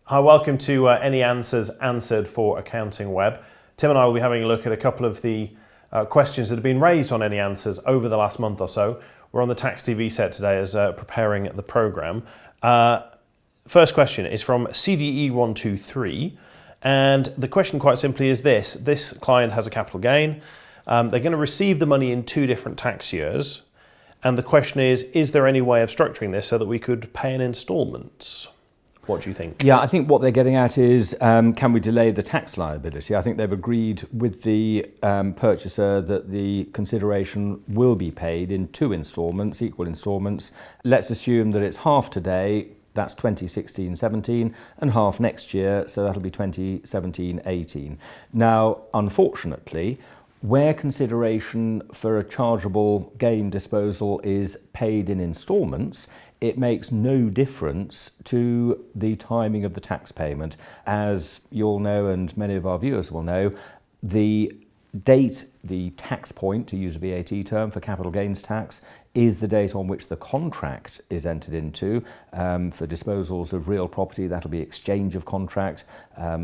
Hi, welcome to Any Answers Answered for AccountingWEB. Tim and I will be having a look at a couple of the questions that have been raised on Any Answers over the last month or so. We're on the Tax TV set today as preparing the programme. First question is from CDE123, and the question quite simply is this. This client has a capital gain. They're going to receive the money in 2 different tax years, and the question is there any way of structuring this so that we could pay in instalments? What do you think? Yeah, I think what they're getting at is, can we delay the tax liability? I think they've agreed with the purchaser that the consideration will be paid in 2 instalments, equal instalments. Let's assume that it's half today, that's 2016-17, and half next year, so that'll be 2017-18. Now, unfortunately, where consideration for a chargeable gain disposal is paid in instalments, it makes no difference to the timing of the tax payment. As you'll know, and many of our viewers will know, the date, the tax point, to use a VAT term for capital gains tax, is the date on which the contract is entered into. For disposals of real property, that'll be exchange of contract.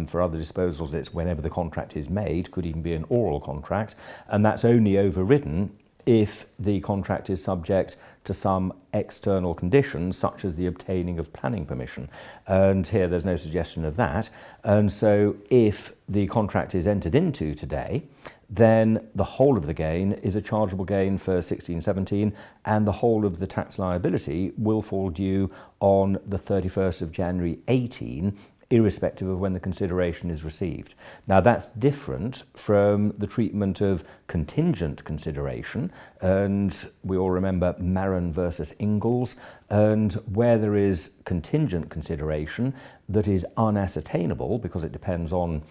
For other disposals, it's whenever the contract is made, could even be an oral contract, and that's only overridden if the contract is subject to some external conditions, such as the obtaining of planning permission. And here there's no suggestion of that. And so if the contract is entered into today, then the whole of the gain is a chargeable gain for 16-17, and the whole of the tax liability will fall due on the 31st of January 18, irrespective of when the consideration is received. Now, that's different from the treatment of contingent consideration, and we all remember Maron versus Ingalls, and where there is contingent consideration that is unascertainable because it depends on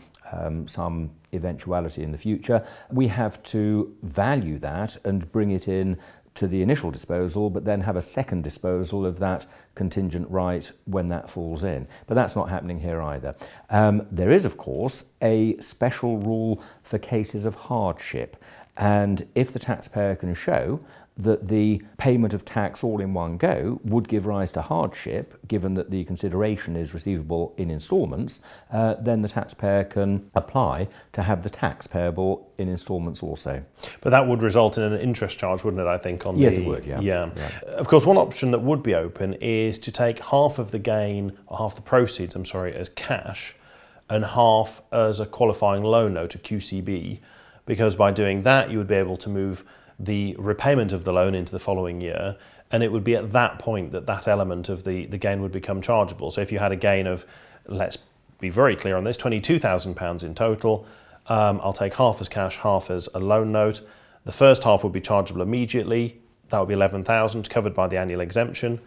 some eventuality in the future, we have to value that and bring it in to the initial disposal, but then have a second disposal of that contingent right when that falls in. But that's not happening here either. There is, of course, a special rule for cases of hardship. And if the taxpayer can show that the payment of tax all in one go would give rise to hardship, given that the consideration is receivable in instalments, then the taxpayer can apply to have the tax payable in instalments also. But that would result in an interest charge, wouldn't it, I think? Yes, it would, yeah. Yeah. Of course, one option that would be open is to take half of the gain, or half the proceeds, as cash, and half as a qualifying loan note, a QCB, because by doing that, you would be able to move the repayment of the loan into the following year, and it would be at that point that that element of the gain would become chargeable. So if you had a gain of, let's be very clear on this, £22,000 in total, I'll take half as cash, half as a loan note. The first half would be chargeable immediately. That would be £11,000 covered by the annual exemption.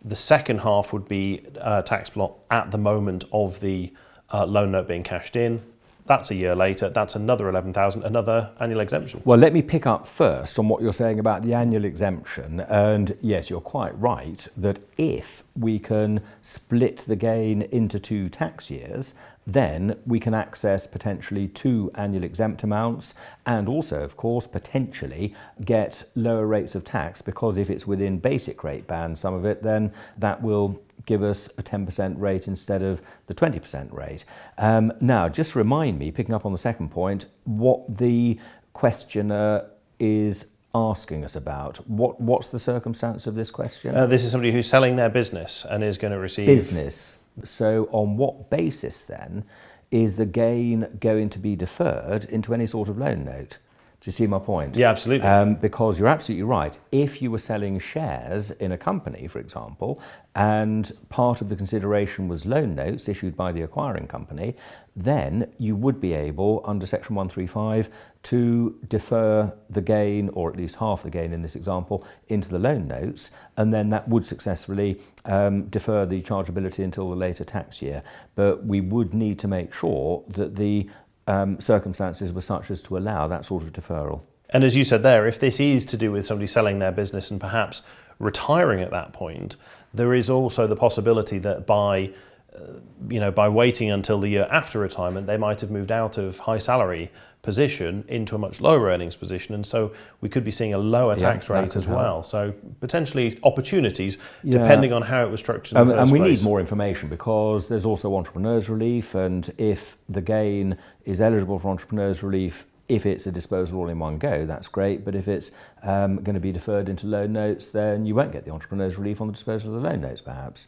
The second half would be taxable at the moment of the loan note being cashed in. That's a year later, that's another £11,000, another annual exemption. Well, let me pick up first on what you're saying about the annual exemption. And yes, you're quite right that if we can split the gain into 2 tax years, then we can access potentially 2 annual exempt amounts, and also, of course, potentially get lower rates of tax, because if it's within basic rate band, some of it, then that will give us a 10% rate instead of the 20% rate. Now, just remind me, picking up on the second point, what the questioner is asking us about. What's the circumstance of this question? This is somebody who's selling their business and is going to receive... Business. So on what basis, then, is the gain going to be deferred into any sort of loan note? Do you see my point? Yeah, absolutely. Because you're absolutely right. If you were selling shares in a company, for example, and part of the consideration was loan notes issued by the acquiring company, then you would be able, under Section 135, to defer the gain, or at least half the gain in this example, into the loan notes, and then that would successfully defer the chargeability until the later tax year. But we would need to make sure that the circumstances were such as to allow that sort of deferral. And as you said there, if this is to do with somebody selling their business and perhaps retiring at that point, there is also the possibility that by by waiting until the year after retirement, they might have moved out of high salary position into a much lower earnings position, and so we could be seeing a lower tax rate as well. So potentially opportunities, depending on how it was structured in the first and we place. need more information, because there's also entrepreneurs relief, and if the gain is eligible for entrepreneurs relief, if it's a disposal all in one go, that's great. But if it's going to be deferred into loan notes, then you won't get the entrepreneurs relief on the disposal of the loan notes, perhaps.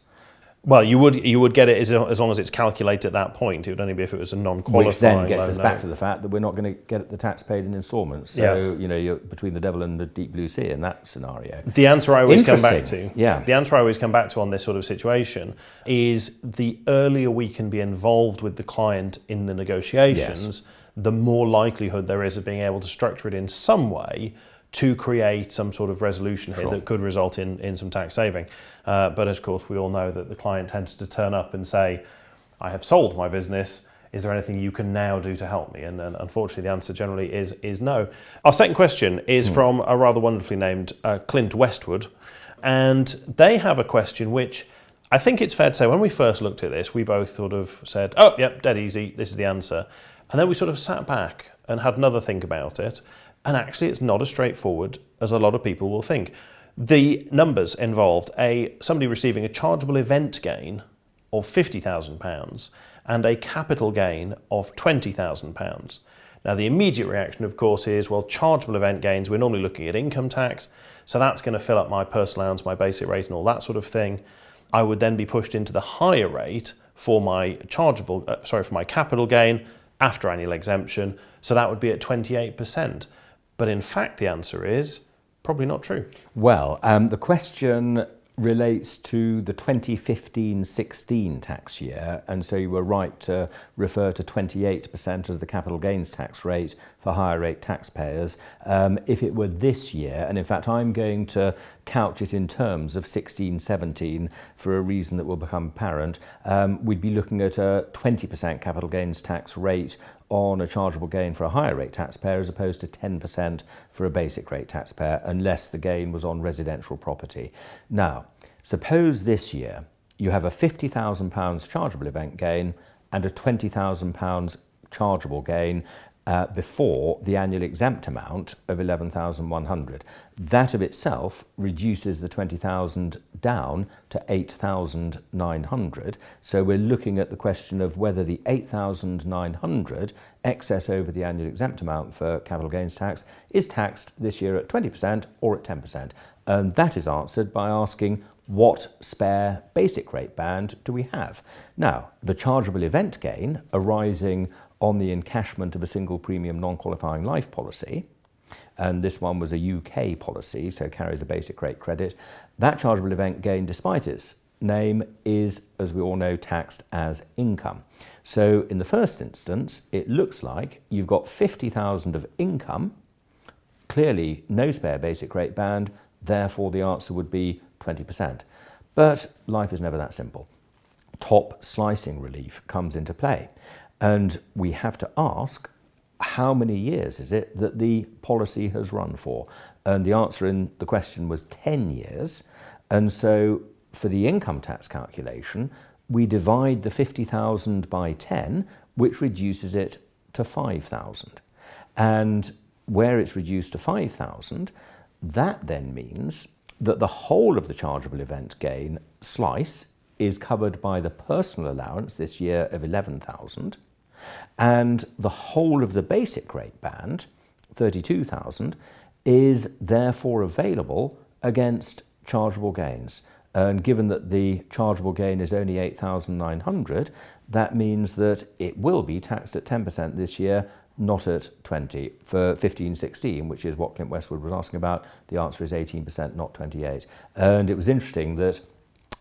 Well, you would get it as long as it's calculated at that point. It would only be if it was a non-qualifying. Which then gets loan us back to the fact that we're not going to get the tax paid in instalments. So you're between the devil and the deep blue sea in that scenario. The answer I always come back to, the answer I always come back to on this sort of situation is the earlier we can be involved with the client in the negotiations, the more likelihood there is of being able to structure it in some way to create some sort of resolution here that could result in some tax saving. But of course, we all know that the client tends to turn up and say, I have sold my business, is there anything you can now do to help me? And unfortunately, the answer generally is no. Our second question is from a rather wonderfully named Clint Westwood. And they have a question which I think it's fair to say, when we first looked at this, we both sort of said, oh, yep, dead easy, this is the answer. And then we sort of sat back and had another think about it. And actually, it's not as straightforward as a lot of people will think. The numbers involved somebody receiving a chargeable event gain of £50,000 and a capital gain of £20,000. Now, the immediate reaction, of course, is, well, chargeable event gains, we're normally looking at income tax, so that's going to fill up my personal allowance, my basic rate, and all that sort of thing. I would then be pushed into the higher rate for my for my capital gain after annual exemption, so that would be at 28%. But in fact, the answer is probably not true. Well, the question relates to the 2015-16 tax year, and so you were right to refer to 28% as the capital gains tax rate for higher rate taxpayers. If it were this year, and in fact I'm going to couch it in terms of 16-17 for a reason that will become apparent, we'd be looking at a 20% capital gains tax rate on a chargeable gain for a higher rate taxpayer as opposed to 10% for a basic rate taxpayer, unless the gain was on residential property. Now, suppose this year you have a £50,000 chargeable event gain and a £20,000 chargeable gain before the annual exempt amount of £11,100. That of itself reduces the £20,000 down to £8,900. So we're looking at the question of whether the £8,900 excess over the annual exempt amount for capital gains tax is taxed this year at 20% or at 10%. And that is answered by asking, what spare basic rate band do we have? Now, the chargeable event gain arising on the encashment of a single premium non-qualifying life policy, and this one was a UK policy, so carries a basic rate credit, that chargeable event gain, despite its name, is, as we all know, taxed as income. So in the first instance, it looks like you've got 50,000 of income, clearly no spare basic rate band, therefore the answer would be 20%. But life is never that simple. Top slicing relief comes into play. And we have to ask, how many years is it that the policy has run for? And the answer in the question was 10 years. And so for the income tax calculation, we divide the 50,000 by 10, which reduces it to 5,000. And where it's reduced to 5,000, that then means that the whole of the chargeable event gain slice is covered by the personal allowance this year of 11,000, and the whole of the basic rate band, 32,000, is therefore available against chargeable gains. And given that the chargeable gain is only 8,900, that means that it will be taxed at 10% this year, not at 20. For 15-16, which is what Clint Westwood was asking about, the answer is 18%, not 28. And it was interesting that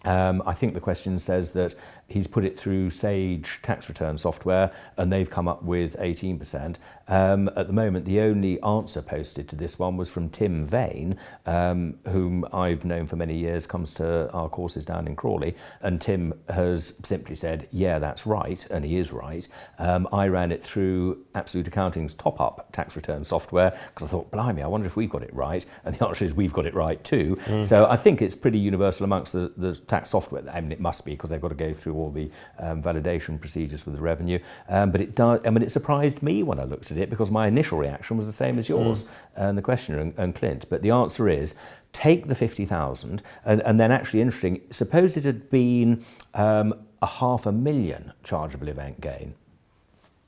I think the question says that he's put it through Sage tax return software and they've come up with 18%. At the moment, the only answer posted to this one was from Tim Vane, whom I've known for many years, comes to our courses down in Crawley. And Tim has simply said, yeah, that's right. And he is right. I ran it through Absolute Accounting's top-up tax return software because I thought, blimey, I wonder if we've got it right. And the answer is we've got it right too. So I think it's pretty universal amongst the tax software. I mean, it must be because they've got to go through all the validation procedures with the revenue. But it does. I mean, it surprised me when I looked at it because my initial reaction was the same as yours and the questioner and Clint. But the answer is take the 50,000, and then actually interesting. Suppose it had been a $500,000 chargeable event gain,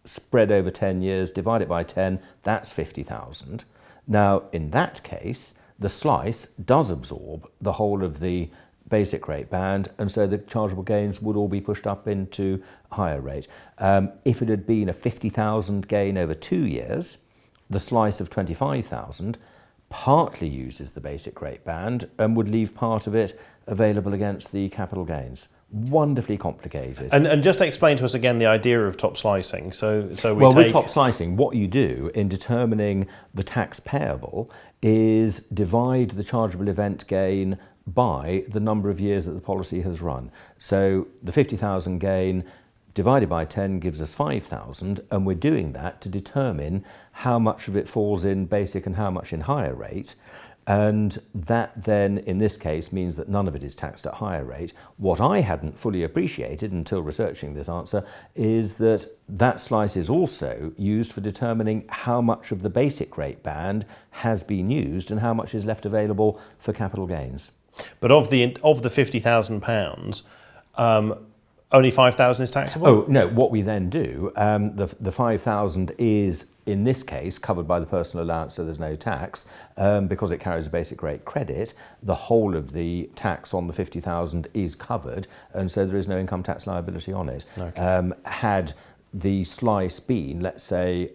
spread over 10 years, divide it by 10. That's 50,000. Now, in that case, the slice does absorb the whole of the basic rate band, and so the chargeable gains would all be pushed up into a higher rate. If it had been a 50,000 gain over 2 years, the slice of 25,000 partly uses the basic rate band and would leave part of it available against the capital gains. Wonderfully complicated. And just explain to us again the idea of top slicing. So with top slicing, what you do in determining the tax payable is divide the chargeable event gain by the number of years that the policy has run. So the 50,000 gain divided by 10 gives us 5,000, and we're doing that to determine how much of it falls in basic and how much in higher rate. And that then, in this case, means that none of it is taxed at higher rate. What I hadn't fully appreciated until researching this answer is that that slice is also used for determining how much of the basic rate band has been used and how much is left available for capital gains. But of the £50,000, only 5,000 is taxable? Oh, no, what we then do, the 5,000 is, in this case, covered by the personal allowance, so there's no tax, because it carries a basic rate credit. The whole of the tax on the 50,000 is covered, and so there is no income tax liability on it. Okay. Had the slice been, let's say,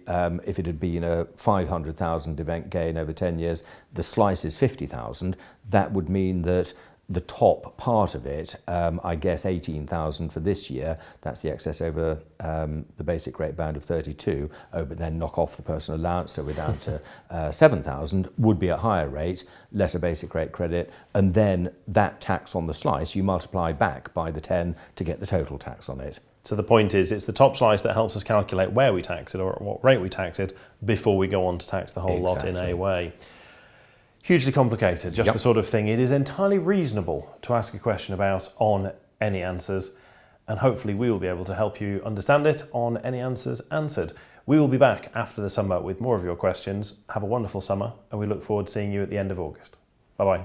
if it had been a 500,000 event gain over 10 years, the slice is 50,000, that would mean that the top part of it, I guess 18,000 for this year, that's the excess over the basic rate band of 32, but then knock off the personal allowance, so we're down to 7,000, would be at higher rate, less a basic rate credit, and then that tax on the slice, you multiply back by the 10 to get the total tax on it. So the point is, it's the top slice that helps us calculate where we tax it or at what rate we tax it before we go on to tax the whole lot in a way. Hugely complicated, just the sort of thing it is entirely reasonable to ask a question about on Any Answers, and hopefully we will be able to help you understand it on Any Answers Answered. We will be back after the summer with more of your questions. Have a wonderful summer, and we look forward to seeing you at the end of August. Bye-bye.